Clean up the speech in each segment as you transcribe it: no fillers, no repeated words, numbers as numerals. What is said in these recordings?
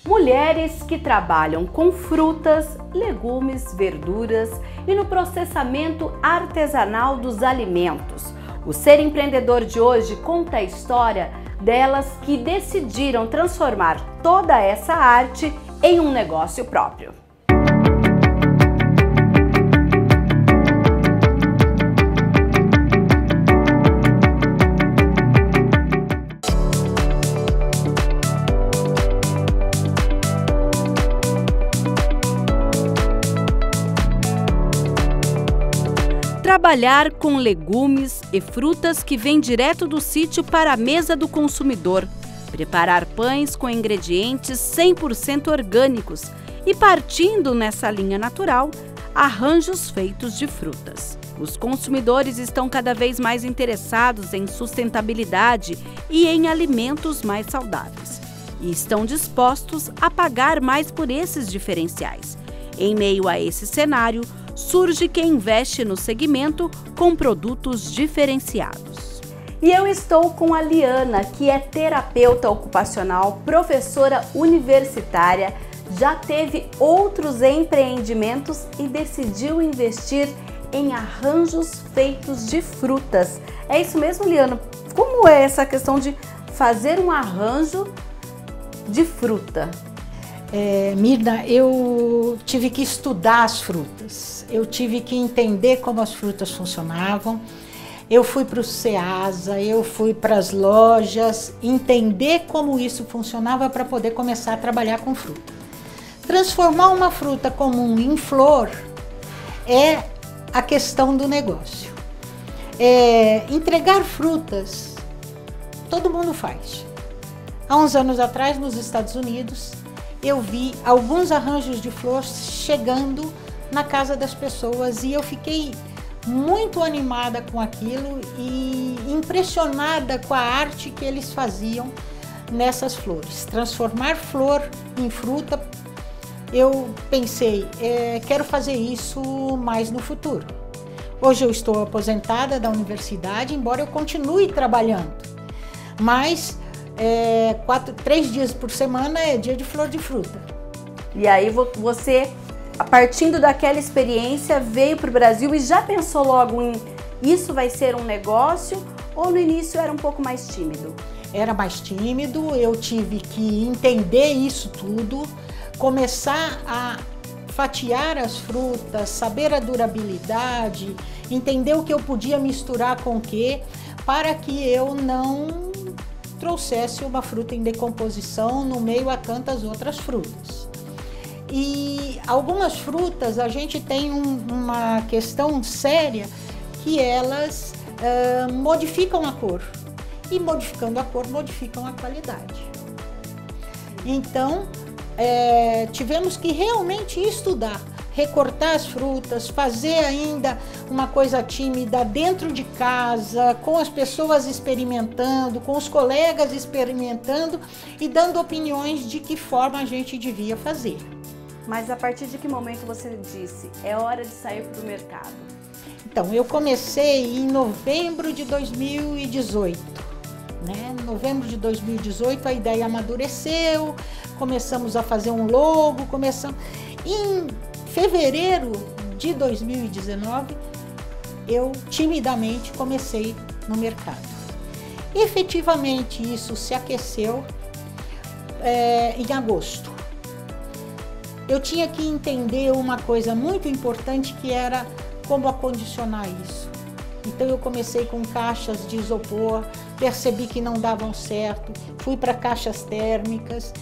Mulheres que trabalham com frutas, legumes, verduras e no processamento artesanal dos alimentos. O Ser Empreendedor de hoje conta a história delas que decidiram transformar toda essa arte em um negócio próprio. Trabalhar com legumes e frutas que vêm direto do sítio para a mesa do consumidor. Preparar pães com ingredientes 100% orgânicos e, partindo nessa linha natural, arranjos feitos de frutas. Os consumidores estão cada vez mais interessados em sustentabilidade e em alimentos mais saudáveis. E estão dispostos a pagar mais por esses diferenciais. Em meio a esse cenário, surge quem investe no segmento com produtos diferenciados. E eu estou com a Liana, que é terapeuta ocupacional, professora universitária, já teve outros empreendimentos e decidiu investir em arranjos feitos de frutas. É isso mesmo, Liana? Como é essa questão de fazer um arranjo de fruta? Mirna, eu tive que estudar as frutas, eu tive que entender como as frutas funcionavam, eu fui para o Ceasa, eu fui para as lojas, entender como isso funcionava para poder começar a trabalhar com fruta. Transformar uma fruta comum em flor é a questão do negócio. Entregar frutas, todo mundo faz. Há uns anos atrás, nos Estados Unidos, eu vi alguns arranjos de flor chegando na casa das pessoas e eu fiquei muito animada com aquilo e impressionada com a arte que eles faziam nessas flores. Transformar flor em fruta, eu pensei, quero fazer isso mais no futuro. Hoje eu estou aposentada da universidade, embora eu continue trabalhando, mas 3 dias por semana é dia de flor de fruta. E aí você, partindo daquela experiência, veio para o Brasil e já pensou logo em isso vai ser um negócio, ou no início era um pouco mais tímido? Era mais tímido, eu tive que entender isso tudo, começar a fatiar as frutas, saber a durabilidade, entender o que eu podia misturar com o que, para que eu não trouxesse uma fruta em decomposição no meio a tantas outras frutas. E algumas frutas a gente tem uma questão séria que elas modificam a cor e modificando a cor modificam a qualidade. Então tivemos que realmente estudar, recortar as frutas, fazer ainda uma coisa tímida dentro de casa, com as pessoas experimentando, com os colegas experimentando e dando opiniões de que forma a gente devia fazer. Mas a partir de que momento você disse, é hora de sair para o mercado? Então, eu comecei em novembro de 2018. Em novembro de 2018 a ideia amadureceu, começamos a fazer um logo, Em fevereiro de 2019, eu timidamente comecei no mercado. Efetivamente, isso se aqueceu em agosto. Eu tinha que entender uma coisa muito importante que era como acondicionar isso. Então eu comecei com caixas de isopor, percebi que não davam certo, fui para caixas térmicas,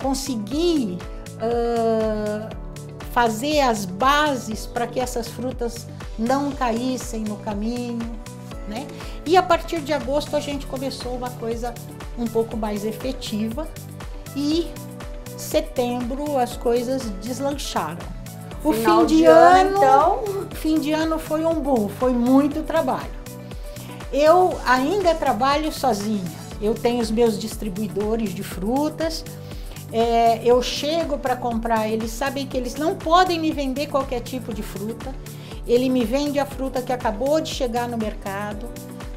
consegui fazer as bases para que essas frutas não caíssem no caminho, né? E a partir de agosto a gente começou uma coisa um pouco mais efetiva e setembro as coisas deslancharam. O fim de ano foi um boom, foi muito trabalho. Eu ainda trabalho sozinha, eu tenho os meus distribuidores de frutas, eu chego para comprar, eles sabem que eles não podem me vender qualquer tipo de fruta, ele me vende a fruta que acabou de chegar no mercado,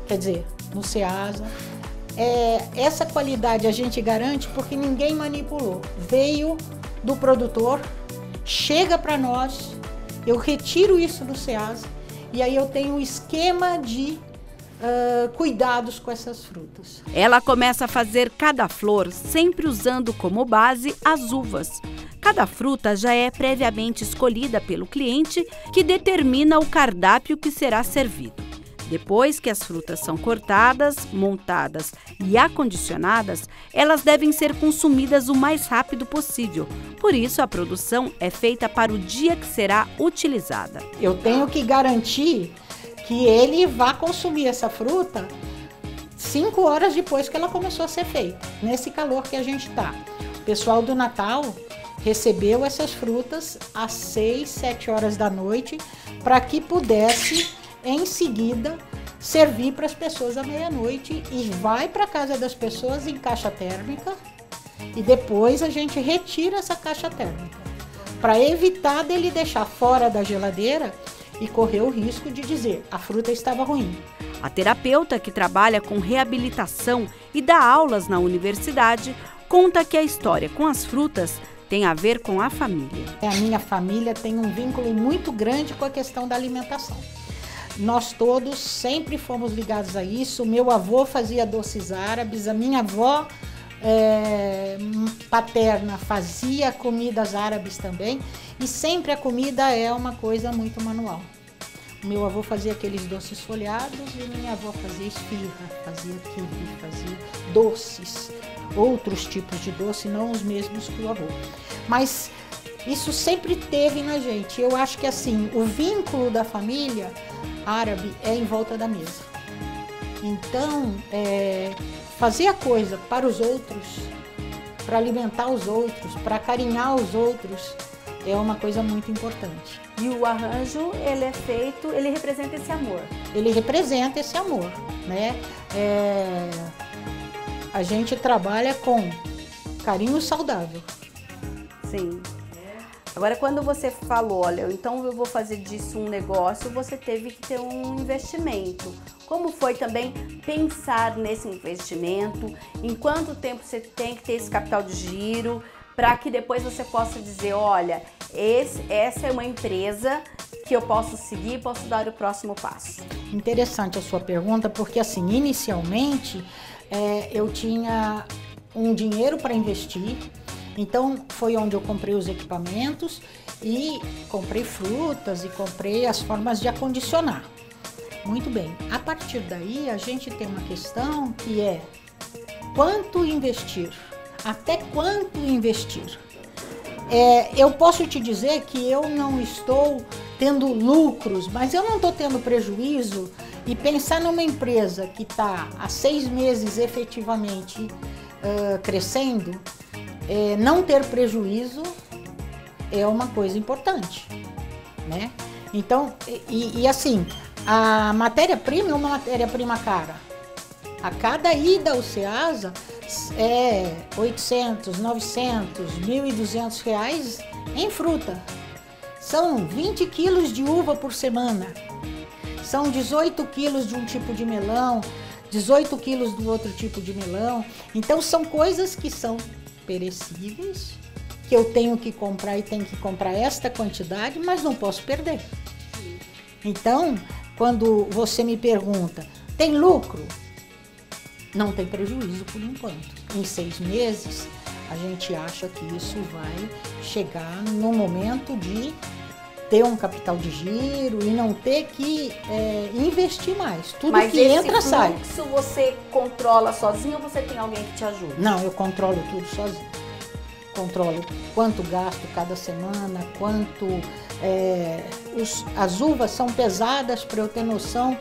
quer dizer, no Ceasa, essa qualidade a gente garante porque ninguém manipulou. Veio do produtor, chega para nós, eu retiro isso do Ceasa e aí eu tenho um esquema de cuidados com essas frutas. Ela começa a fazer cada flor sempre usando como base as uvas. Cada fruta já é previamente escolhida pelo cliente, que determina o cardápio que será servido. Depois que as frutas são cortadas, montadas e acondicionadas, elas devem ser consumidas o mais rápido possível. Por isso, a produção é feita para o dia que será utilizada. Eu tenho que garantir que ele vá consumir essa fruta 5 horas depois que ela começou a ser feita, nesse calor que a gente está. O pessoal do Natal recebeu essas frutas às 6, 7 horas da noite para que pudesse, em seguida, servir para as pessoas à meia-noite e vai para a casa das pessoas em caixa térmica e depois a gente retira essa caixa térmica para evitar dele deixar fora da geladeira e correr o risco de dizer a fruta estava ruim. A terapeuta, que trabalha com reabilitação e dá aulas na universidade, conta que a história com as frutas tem a ver com a família. A minha família tem um vínculo muito grande com a questão da alimentação. Nós todos sempre fomos ligados a isso. O meu avô fazia doces árabes, a minha avó paterna fazia comidas árabes também, e sempre a comida é uma coisa muito manual. O meu avô fazia aqueles doces folhados e minha avó fazia esfirra, fazia quibe, fazia doces, outros tipos de doce, não os mesmos que o avô. Mas isso sempre teve na gente. Eu acho que assim, o vínculo da família árabe é em volta da mesa. Então, fazer a coisa para os outros, para alimentar os outros, para carinhar os outros, é uma coisa muito importante. E o arranjo, ele é feito, ele representa esse amor. Ele representa esse amor, né? A gente trabalha com carinho saudável. Sim. Agora, quando você falou, olha, então eu vou fazer disso um negócio, você teve que ter um investimento. Como foi também pensar nesse investimento? Em quanto tempo você tem que ter esse capital de giro para que depois você possa dizer, olha, essa é uma empresa que eu posso seguir, posso dar o próximo passo? Interessante a sua pergunta, porque assim, inicialmente eu tinha um dinheiro para investir. Então, foi onde eu comprei os equipamentos e comprei frutas e comprei as formas de acondicionar. Muito bem. A partir daí, a gente tem uma questão que é quanto investir? Até quanto investir? Eu posso te dizer que eu não estou tendo lucros, mas eu não estou tendo prejuízo, e pensar numa empresa que está há 6 meses efetivamente crescendo, não ter prejuízo é uma coisa importante, né? Então, e assim, a matéria-prima é uma matéria-prima cara. A cada ida ao Ceasa é 800, 900, 1.200 reais em fruta. São 20 quilos de uva por semana. São 18 quilos de um tipo de melão, 18 quilos do outro tipo de melão. Então, são coisas que são perecíveis, que eu tenho que comprar e tenho que comprar esta quantidade, mas não posso perder. Então, quando você me pergunta, tem lucro? Não tem prejuízo por enquanto. Em 6 meses, a gente acha que isso vai chegar no momento de ter um capital de giro e não ter que investir mais. Tudo mas que entra, sai. Mas esse fluxo você controla sozinho ou você tem alguém que te ajuda? Não, eu controlo tudo sozinho. Controlo quanto gasto cada semana, quanto... as uvas são pesadas para eu ter noção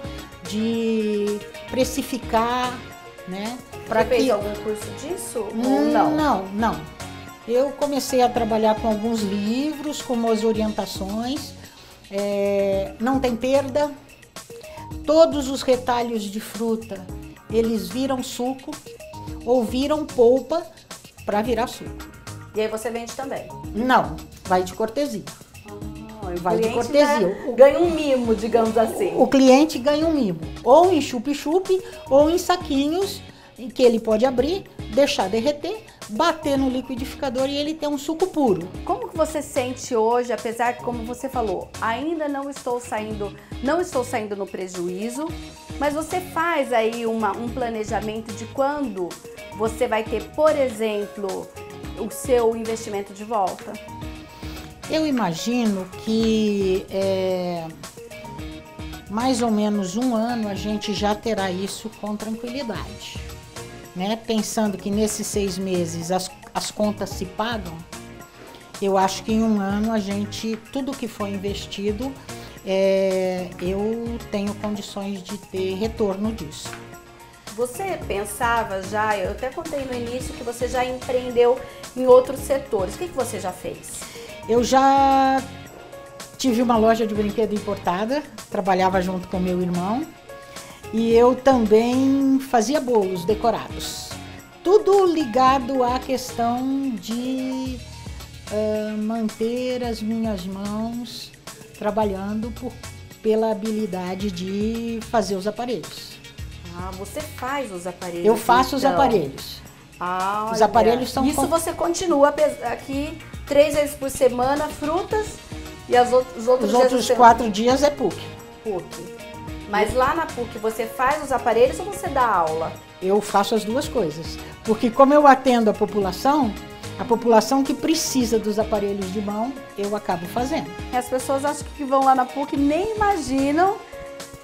de precificar, né? Você fez algum curso disso ou não? Não. Eu comecei a trabalhar com alguns livros, com umas orientações, não tem perda, todos os retalhos de fruta, eles viram suco ou viram polpa para virar suco. E aí você vende também? Não, vai de cortesia. Vai de cortesia. Ganha um mimo, digamos assim. O cliente ganha um mimo, ou em chup-chup, ou em saquinhos que ele pode abrir, deixar derreter, bater no liquidificador e ele tem um suco puro. Como que você sente hoje, apesar que, como você falou, ainda não estou saindo no prejuízo, mas você faz aí um planejamento de quando você vai ter, por exemplo, o seu investimento de volta? Eu imagino que mais ou menos um ano a gente já terá isso com tranquilidade, né? Pensando que nesses 6 meses as contas se pagam, eu acho que em um ano tudo que foi investido, eu tenho condições de ter retorno disso. Você pensava já, eu até contei no início que você já empreendeu em outros setores, o que você já fez? Eu já tive uma loja de brinquedo importada, trabalhava junto com meu irmão e eu também fazia bolos decorados. Tudo ligado à questão de manter as minhas mãos trabalhando pela habilidade de fazer os aparelhos. Ah, você faz os aparelhos? Eu faço os aparelhos. Ah, os aparelhos são... Isso você continua aqui 3 vezes por semana, frutas, e os outros 4 dias é PUC. PUC. Mas lá na PUC você faz os aparelhos ou você dá aula? Eu faço as duas coisas. Porque como eu atendo a população que precisa dos aparelhos de mão, eu acabo fazendo. As pessoas acham que vão lá na PUC nem imaginam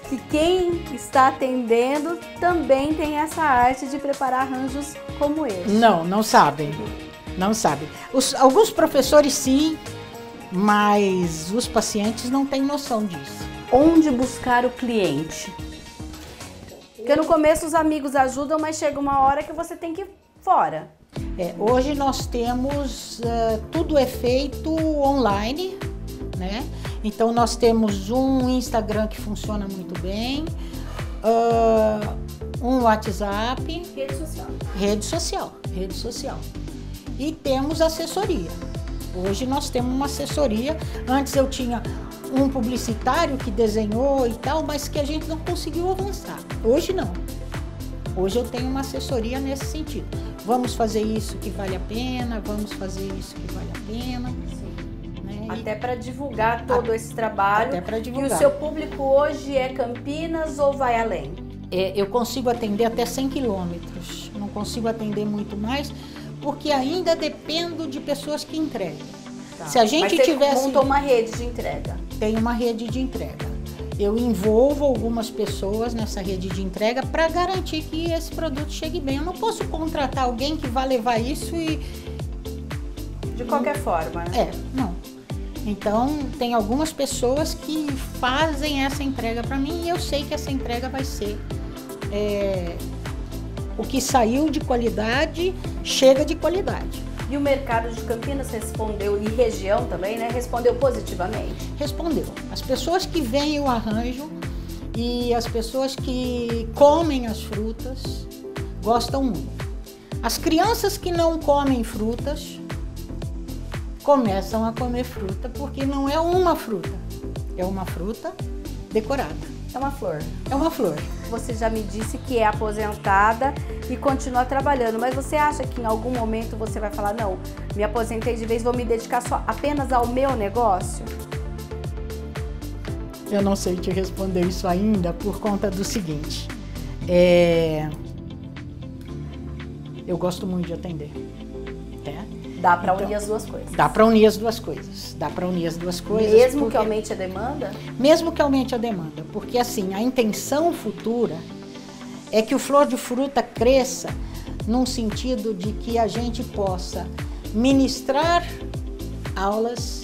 que quem está atendendo também tem essa arte de preparar arranjos como esse. Não sabem. Não sabem. Alguns professores sim, mas os pacientes não têm noção disso. Onde buscar o cliente? Porque no começo os amigos ajudam, mas chega uma hora que você tem que ir fora. Hoje nós temos, tudo é feito online, né? Então nós temos um Instagram que funciona muito bem, um WhatsApp. Rede social. E temos assessoria. Hoje nós temos uma assessoria. Antes eu tinha um publicitário que desenhou e tal, mas que a gente não conseguiu avançar. Hoje não. Hoje eu tenho uma assessoria nesse sentido. Vamos fazer isso que vale a pena, vamos fazer isso que vale a pena. Né? Até para divulgar todo esse trabalho. Até para divulgar. E o seu público hoje é Campinas ou vai além? Eu consigo atender até 100 quilômetros. Não consigo atender muito mais, porque ainda dependo de pessoas que entregam. Tá. Se a gente Mas você tivesse... montou uma rede de entrega? Tem uma rede de entrega. Eu envolvo algumas pessoas nessa rede de entrega para garantir que esse produto chegue bem. Eu não posso contratar alguém que vá levar isso e... De qualquer forma, né? Não. Então, tem algumas pessoas que fazem essa entrega para mim e eu sei que essa entrega vai ser... o que saiu de qualidade, chega de qualidade. E o mercado de Campinas respondeu, e região também, né? Respondeu positivamente? Respondeu. As pessoas que veem o arranjo e as pessoas que comem as frutas gostam muito. As crianças que não comem frutas começam a comer fruta porque não é uma fruta, é uma fruta decorada. É uma flor. É uma flor. Você já me disse que é aposentada e continua trabalhando, mas você acha que em algum momento você vai falar, não, me aposentei de vez, vou me dedicar apenas ao meu negócio? Eu não sei te responder isso ainda por conta do seguinte, eu gosto muito de atender. Dá para unir as duas coisas. Dá para unir as duas coisas. Mesmo que aumente a demanda? Mesmo que aumente a demanda, porque assim, a intenção futura é que o Flor de Fruta cresça num sentido de que a gente possa ministrar aulas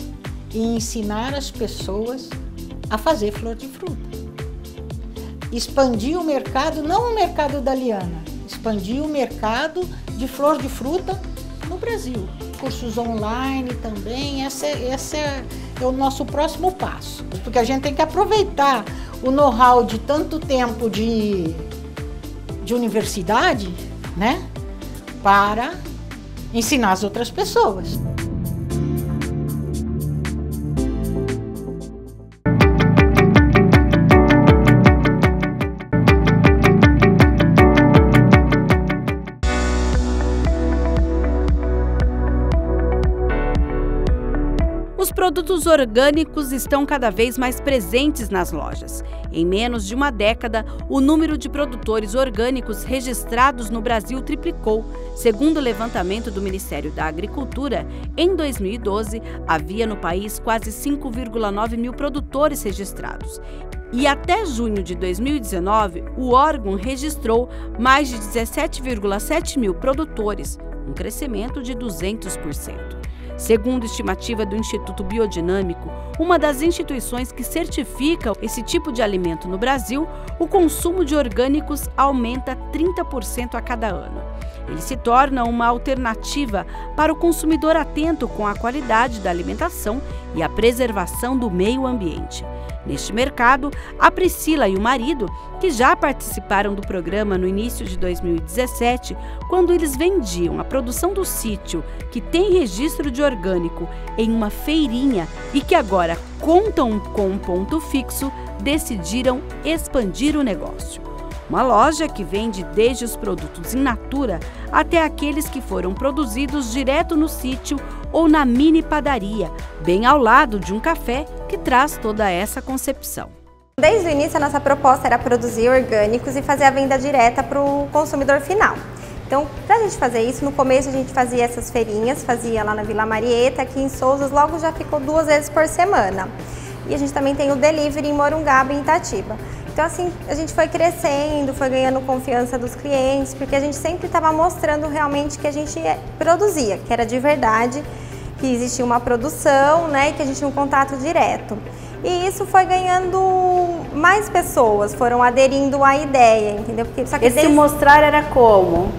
e ensinar as pessoas a fazer flor de fruta. Expandir o mercado, não o mercado da liana, expandir o mercado de flor de fruta no Brasil. Cursos online também, esse é o nosso próximo passo. Porque a gente tem que aproveitar o know-how de tanto tempo de universidade, né, para ensinar as outras pessoas. produtos orgânicos estão cada vez mais presentes nas lojas. Em menos de uma década, o número de produtores orgânicos registrados no Brasil triplicou. Segundo o levantamento do Ministério da Agricultura, em 2012, havia no país quase 5,9 mil produtores registrados. E até junho de 2019, o órgão registrou mais de 17,7 mil produtores, um crescimento de 200%. Segundo estimativa do Instituto Biodinâmico, uma das instituições que certifica esse tipo de alimento no Brasil, o consumo de orgânicos aumenta 30% a cada ano. Ele se torna uma alternativa para o consumidor atento com a qualidade da alimentação e a preservação do meio ambiente. Neste mercado, a Priscila e o marido, que já participaram do programa no início de 2017, quando eles vendiam a produção do sítio, que tem registro de orgânico, em uma feirinha e que agora contam com um ponto fixo, decidiram expandir o negócio. Uma loja que vende desde os produtos in natura até aqueles que foram produzidos direto no sítio ou na mini padaria, bem ao lado de um café que traz toda essa concepção. Desde o início, a nossa proposta era produzir orgânicos e fazer a venda direta para o consumidor final. Então, para a gente fazer isso, no começo a gente fazia essas feirinhas, fazia lá na Vila Marieta, aqui em Sousas, logo já ficou 2 vezes por semana. E a gente também tem o delivery em Morungaba e em Itatiba. Então assim, a gente foi crescendo, foi ganhando confiança dos clientes, porque a gente sempre estava mostrando realmente que a gente produzia, que era de verdade, que existia uma produção, né, e que a gente tinha um contato direto. E isso foi ganhando mais pessoas, foram aderindo à ideia, entendeu? Porque, só que esse mostrar era como?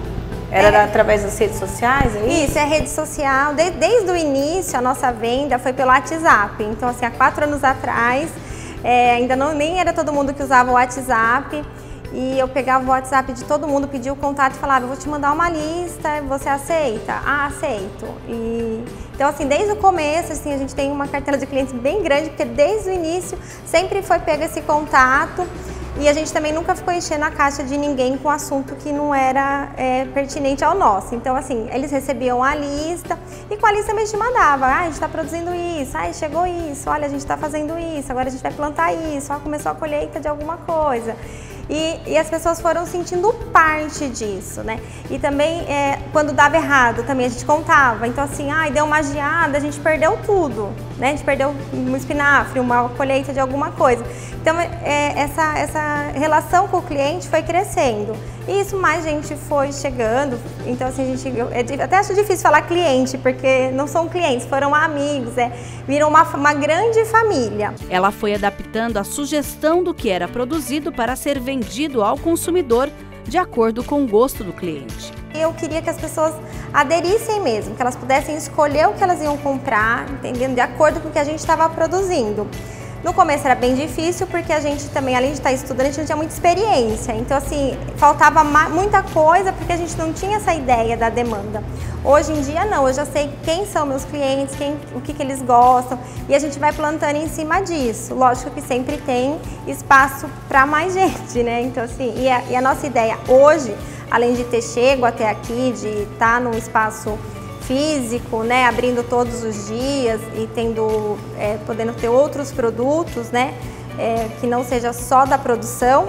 Era através das redes sociais? É isso? Isso, é rede social. Desde o início, a nossa venda foi pelo WhatsApp. Então assim, há 4 anos atrás, ainda nem era todo mundo que usava o WhatsApp, e eu pegava o WhatsApp de todo mundo, pedia o contato e falava, eu vou te mandar uma lista, você aceita? Ah, aceito. Então assim, desde o começo, assim, a gente tem uma cartela de clientes bem grande, porque desde o início sempre foi pego esse contato, e a gente também nunca ficou enchendo a caixa de ninguém com assunto que não era pertinente ao nosso. Então assim, eles recebiam a lista e com a lista a gente mandava, a gente está produzindo isso, chegou isso, olha, a gente está fazendo isso, agora a gente vai plantar isso, começou a colheita de alguma coisa. E as pessoas foram sentindo parte disso, né? E também, quando dava errado, também a gente contava. Então assim, deu uma geada, a gente perdeu tudo, né? A gente perdeu um espinafre, uma colheita de alguma coisa. Então, essa relação com o cliente foi crescendo. E isso mais gente foi chegando. Então, assim, eu até acho difícil falar cliente, porque não são clientes, foram amigos, viram uma grande família. Ela foi adaptando a sugestão do que era produzido para ser vendido ao consumidor, de acordo com o gosto do cliente. Eu queria que as pessoas aderissem mesmo, que elas pudessem escolher o que elas iam comprar, entendendo, de acordo com o que a gente estava produzindo. No começo era bem difícil, porque a gente também, além de estar estudando, a gente não tinha muita experiência. Então assim, faltava muita coisa, porque a gente não tinha essa ideia da demanda. Hoje em dia não, eu já sei quem são meus clientes, o que eles gostam, e a gente vai plantando em cima disso. Lógico que sempre tem espaço para mais gente, né? Então assim, e a nossa ideia hoje, além de ter chego até aqui, de estar num espaço físico, né, abrindo todos os dias e podendo ter outros produtos, né, que não seja só da produção,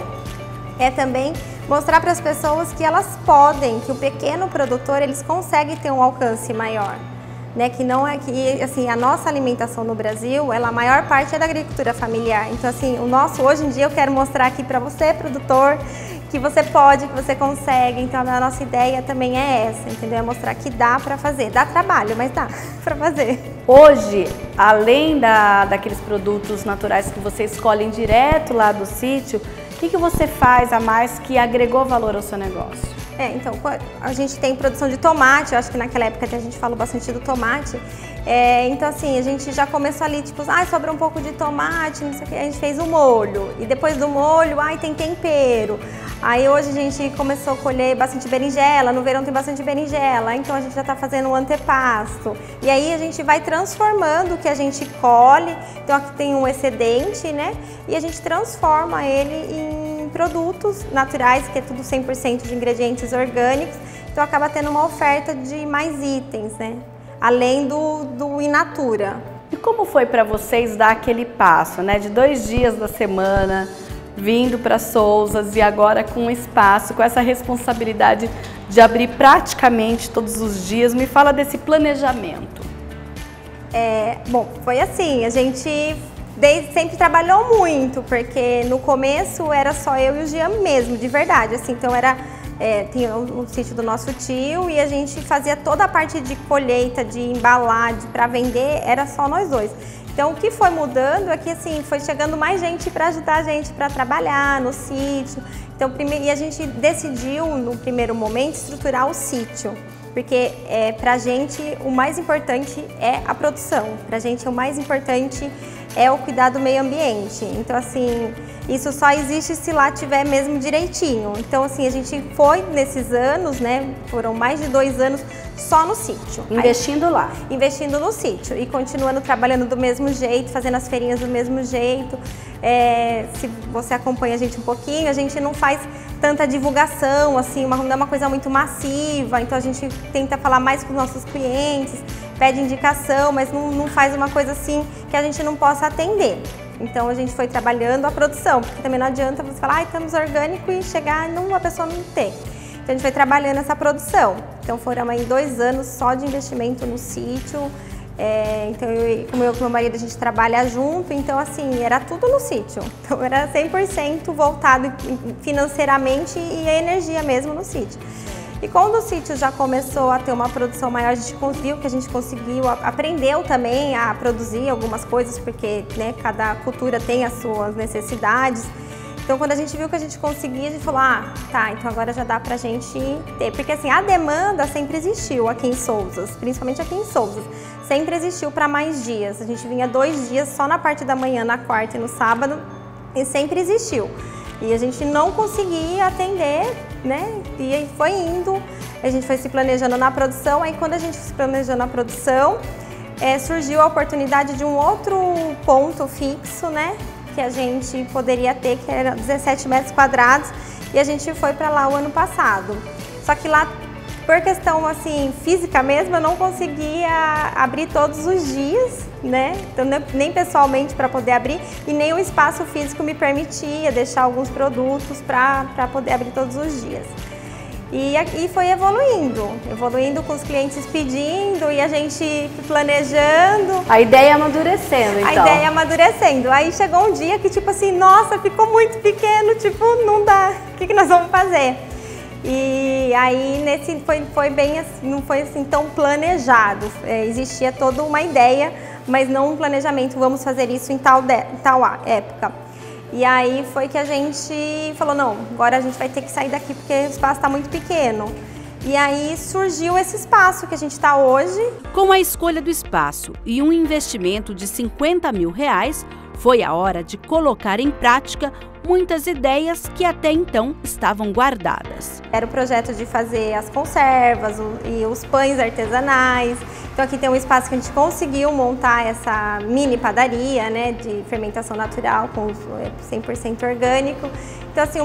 também mostrar para as pessoas que elas podem, que o pequeno produtor, eles conseguem ter um alcance maior, né, que não é que, assim, a nossa alimentação no Brasil, a maior parte é da agricultura familiar. Então assim, hoje em dia eu quero mostrar aqui para você, produtor, que você pode, que você consegue. Então a nossa ideia também é essa, entendeu? É mostrar que dá para fazer. Dá trabalho, mas dá para fazer. Hoje, além daqueles produtos naturais que você escolhe direto lá do sítio, o que você faz a mais que agregou valor ao seu negócio? Então, a gente tem produção de tomate, eu acho que naquela época a gente falou bastante do tomate. Então assim, a gente já começou ali, tipo, sobrou um pouco de tomate, não sei o que, a gente fez o molho. E depois do molho, tem tempero. Aí hoje a gente começou a colher bastante berinjela, no verão tem bastante berinjela, então a gente já está fazendo um antepasto. E aí a gente vai transformando o que a gente colhe, então aqui tem um excedente, né? E a gente transforma ele em produtos naturais, que é tudo 100% de ingredientes orgânicos, então acaba tendo uma oferta de mais itens, né? Além do in natura. E como foi para vocês dar aquele passo, né? De 2 dias da semana, vindo para Sousas e agora com um espaço, com essa responsabilidade de abrir praticamente todos os dias. Me fala desse planejamento. Bom, foi assim, a gente sempre trabalhou muito, porque no começo era só eu e o Jean mesmo, de verdade, assim, então tinha o sítio do nosso tio e a gente fazia toda a parte de colheita, de embalar, para vender, era só nós dois. Então o que foi mudando é que assim, foi chegando mais gente para ajudar a gente para trabalhar no sítio. Então, e a gente decidiu no primeiro momento estruturar o sítio, porque pra gente o mais importante é a produção, pra gente o mais importante é o cuidar do meio ambiente. Então assim, isso só existe se lá tiver mesmo direitinho. Então assim, a gente foi nesses anos, né, foram mais de 2 anos só no sítio. Investindo lá. Investindo no sítio e continuando trabalhando do mesmo jeito, fazendo as feirinhas do mesmo jeito. Se você acompanha a gente um pouquinho, a gente não faz tanta divulgação, assim, não é uma coisa muito massiva, então a gente tenta falar mais com os nossos clientes, pede indicação, mas não faz uma coisa assim que a gente não possa atender. Então a gente foi trabalhando a produção, porque também não adianta você falar, estamos orgânico e chegar e a pessoa não ter. Então a gente foi trabalhando essa produção. Então foram aí 2 anos só de investimento no sítio. Então como eu e meu marido a gente trabalha junto, então assim, era tudo no sítio. Então era 100% voltado financeiramente e a energia mesmo no sítio. E quando o sítio já começou a ter uma produção maior, a gente conseguiu, aprendeu também a produzir algumas coisas, porque né, cada cultura tem as suas necessidades. Então quando a gente viu que a gente conseguia, a gente falou, tá, então agora já dá pra gente ter. Porque assim, a demanda sempre existiu aqui em Sousas, principalmente aqui em Sousas. Sempre existiu para mais dias. A gente vinha 2 dias só na parte da manhã, na quarta e no sábado, e sempre existiu. E a gente não conseguia atender, né? E aí foi indo, a gente foi se planejando na produção. Aí quando a gente se planejou na produção, surgiu a oportunidade de um outro ponto fixo, né? Que a gente poderia ter, que era 17 metros quadrados, e a gente foi para lá o ano passado. Só que lá, por questão assim, física mesmo, eu não conseguia abrir todos os dias, né? Então, nem pessoalmente para poder abrir, e nem o espaço físico me permitia deixar alguns produtos para poder abrir todos os dias. E foi evoluindo com os clientes pedindo e a gente planejando. A ideia amadurecendo, então. A ideia amadurecendo. Aí chegou um dia que tipo assim, nossa, ficou muito pequeno, tipo, não dá, o que nós vamos fazer? E aí foi bem assim, não foi assim tão planejado, existia toda uma ideia, mas não um planejamento, vamos fazer isso em tal época. E aí foi que a gente falou, não, agora a gente vai ter que sair daqui porque o espaço está muito pequeno. E aí surgiu esse espaço que a gente está hoje. Com a escolha do espaço e um investimento de R$50 mil, foi a hora de colocar em prática muitas ideias que até então estavam guardadas. Era o projeto de fazer as conservas e os pães artesanais. Então aqui tem um espaço que a gente conseguiu montar essa mini padaria, né, de fermentação natural com 100% orgânico. Então assim,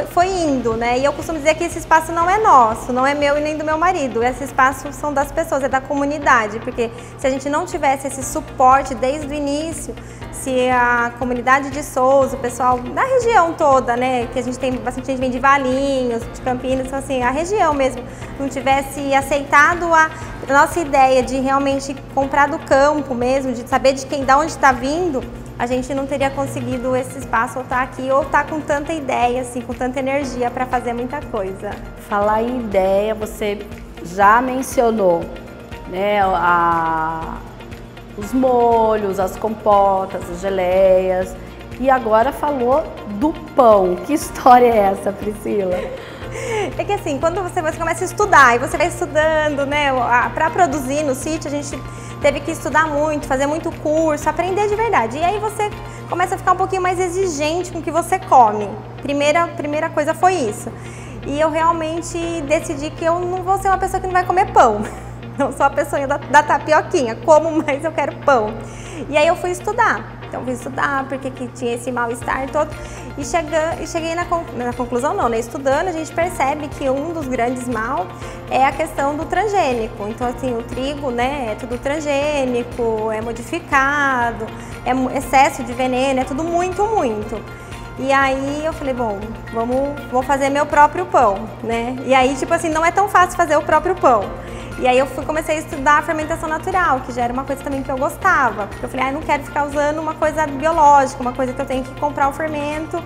foi indo, né? E eu costumo dizer que esse espaço não é nosso, não é meu e nem do meu marido. Esse espaço são das pessoas, é da comunidade, porque se a gente não tivesse esse suporte desde o início, se a comunidade de Sousa, o pessoal da região toda, né, que a gente tem bastante gente, vem de Valinhos, de Campinas, então assim, a região mesmo, não tivesse aceitado a nossa ideia de realmente comprar do campo mesmo, de saber de onde está vindo, a gente não teria conseguido esse espaço ou estar aqui, ou estar com tanta ideia, assim, com tanta energia para fazer muita coisa. Falar em ideia, você já mencionou, né, os molhos, as compotas, as geleias, e agora falou do pão. Que história é essa, Priscila? É que assim, quando você começa a estudar, e você vai estudando, né, para produzir no sítio, a gente teve que estudar muito, fazer muito curso, aprender de verdade. E aí você começa a ficar um pouquinho mais exigente com o que você come. Primeira coisa foi isso. E eu realmente decidi que eu não vou ser uma pessoa que não vai comer pão. Não sou a pessoa da tapioquinha, como, mas eu quero pão. E aí eu fui estudar. Então fui estudar porque que tinha esse mal-estar todo e cheguei na conclusão não, né? Estudando a gente percebe que um dos grandes mal é a questão do transgênico. Então assim, o trigo, né, é tudo transgênico, é modificado, é excesso de veneno, é tudo muito. E aí eu falei, bom, vou fazer meu próprio pão, né? E aí, tipo assim, não é tão fácil fazer o próprio pão. E aí eu comecei a estudar a fermentação natural, que já era uma coisa também que eu gostava. Porque eu falei, não quero ficar usando uma coisa biológica, uma coisa que eu tenho que comprar o fermento,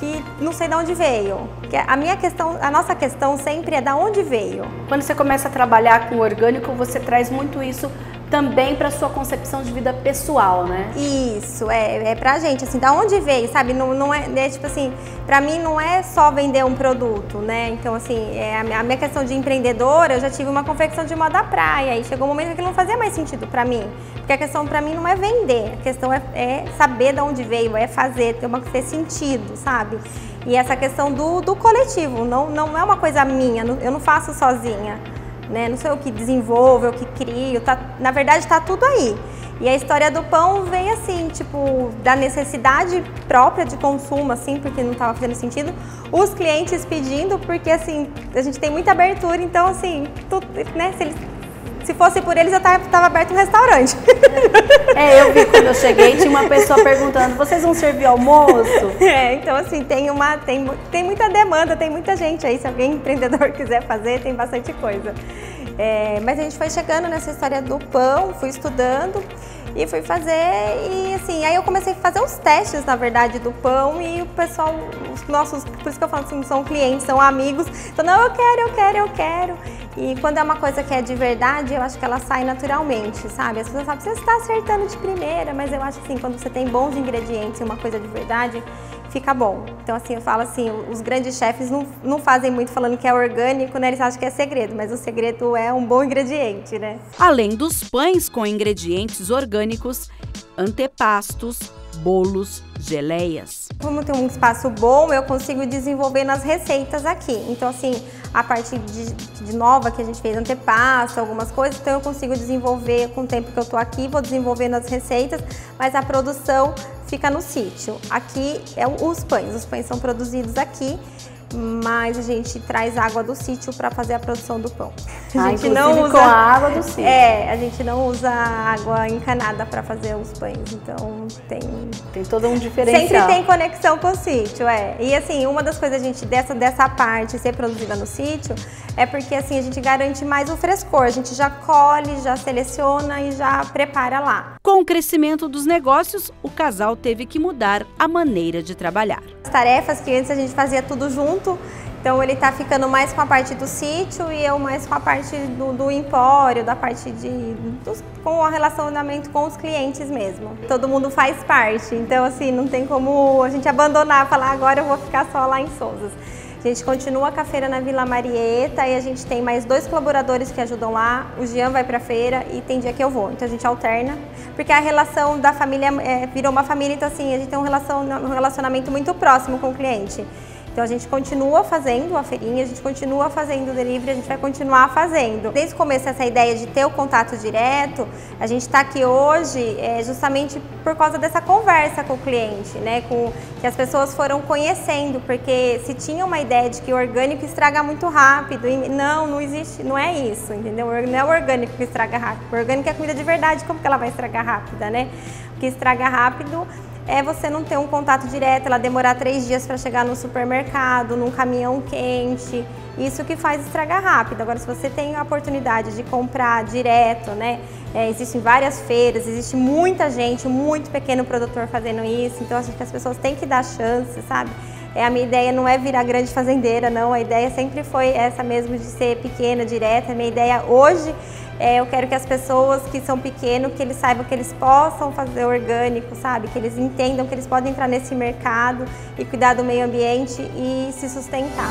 que não sei de onde veio. Porque a nossa questão sempre é de onde veio. Quando você começa a trabalhar com orgânico, você traz muito isso também para sua concepção de vida pessoal, né? Isso, é pra gente, assim, da onde veio, sabe? Não é tipo assim, pra mim não é só vender um produto, né? Então, assim, a minha questão de empreendedora, eu já tive uma confecção de moda praia, e chegou um momento que não fazia mais sentido pra mim. Porque a questão pra mim não é vender, a questão é saber de onde veio, é fazer, ter sentido, sabe? E essa questão do coletivo, não é uma coisa minha, eu não faço sozinha. Né? Não sou eu que desenvolvo, eu que crio, na verdade está tudo aí. E a história do pão veio assim, tipo, da necessidade própria de consumo, assim, porque não estava fazendo sentido. Os clientes pedindo, porque assim, a gente tem muita abertura, então assim, né, se fosse por eles, eu estava aberto um restaurante. Eu vi quando eu cheguei, tinha uma pessoa perguntando, vocês vão servir almoço? Então assim, tem muita demanda, tem muita gente aí, se alguém empreendedor quiser fazer, tem bastante coisa. Mas a gente foi chegando nessa história do pão, fui estudando e fui fazer, e assim, aí eu comecei a fazer os testes, na verdade, do pão, e o pessoal, os nossos, por isso que eu falo assim, são clientes, são amigos, então não, eu quero. E quando é uma coisa que é de verdade, eu acho que ela sai naturalmente, sabe? As pessoas falam, você está acertando de primeira, mas eu acho que assim, quando você tem bons ingredientes e uma coisa de verdade, fica bom. Então assim, eu falo assim, os grandes chefes não fazem muito falando que é orgânico, né? Eles acham que é segredo, mas o segredo é um bom ingrediente, né? Além dos pães com ingredientes orgânicos, antepastos, bolos, geleias. Como tem um espaço bom, eu consigo desenvolver nas receitas aqui. Então assim, a parte de nova que a gente fez, antepasto, algumas coisas, então eu consigo desenvolver com o tempo que eu tô aqui, vou desenvolvendo as receitas, mas a produção fica no sítio. Aqui é os pães são produzidos aqui, mas a gente traz água do sítio para fazer a produção do pão. A gente não usa com a água do sítio. A gente não usa água encanada para fazer os pães, então tem todo um diferencial. Sempre tem conexão com o sítio, E assim, uma das coisas dessa parte ser produzida no sítio é porque assim a gente garante mais o frescor, a gente já colhe, já seleciona e já prepara lá. Com o crescimento dos negócios, o casal teve que mudar a maneira de trabalhar. As tarefas que antes a gente fazia tudo junto, então ele tá ficando mais com a parte do sítio e eu mais com a parte do empório, da parte com o relacionamento com os clientes mesmo. Todo mundo faz parte, então assim, não tem como a gente abandonar, falar agora eu vou ficar só lá em Souzas. A gente continua com a feira na Vila Marieta e a gente tem mais 2 colaboradores que ajudam lá. O Jean vai pra feira e tem dia que eu vou. Então a gente alterna, porque a relação da família virou uma família, então assim, a gente tem um relacionamento muito próximo com o cliente. Então a gente continua fazendo a feirinha, a gente continua fazendo o delivery, a gente vai continuar fazendo. Desde o começo essa ideia de ter o contato direto, a gente está aqui hoje justamente por causa dessa conversa com o cliente, né? Que as pessoas foram conhecendo, porque se tinha uma ideia de que o orgânico estraga muito rápido, e não existe, não é isso, entendeu? Não é o orgânico que estraga rápido, o orgânico é comida de verdade, como que ela vai estragar rápida, né? O que estraga rápido é você não ter um contato direto, ela demorar 3 dias para chegar no supermercado, num caminhão quente, isso que faz estragar rápido. Agora, se você tem a oportunidade de comprar direto, né, existem várias feiras, existe muita gente, muito pequeno produtor fazendo isso, então acho que as pessoas têm que dar chance, sabe? A minha ideia não é virar grande fazendeira, não, a ideia sempre foi essa mesmo de ser pequena, direta. A minha ideia hoje eu quero que as pessoas que são pequenos, que eles saibam que eles possam fazer orgânico, sabe? Que eles entendam que eles podem entrar nesse mercado e cuidar do meio ambiente e se sustentar.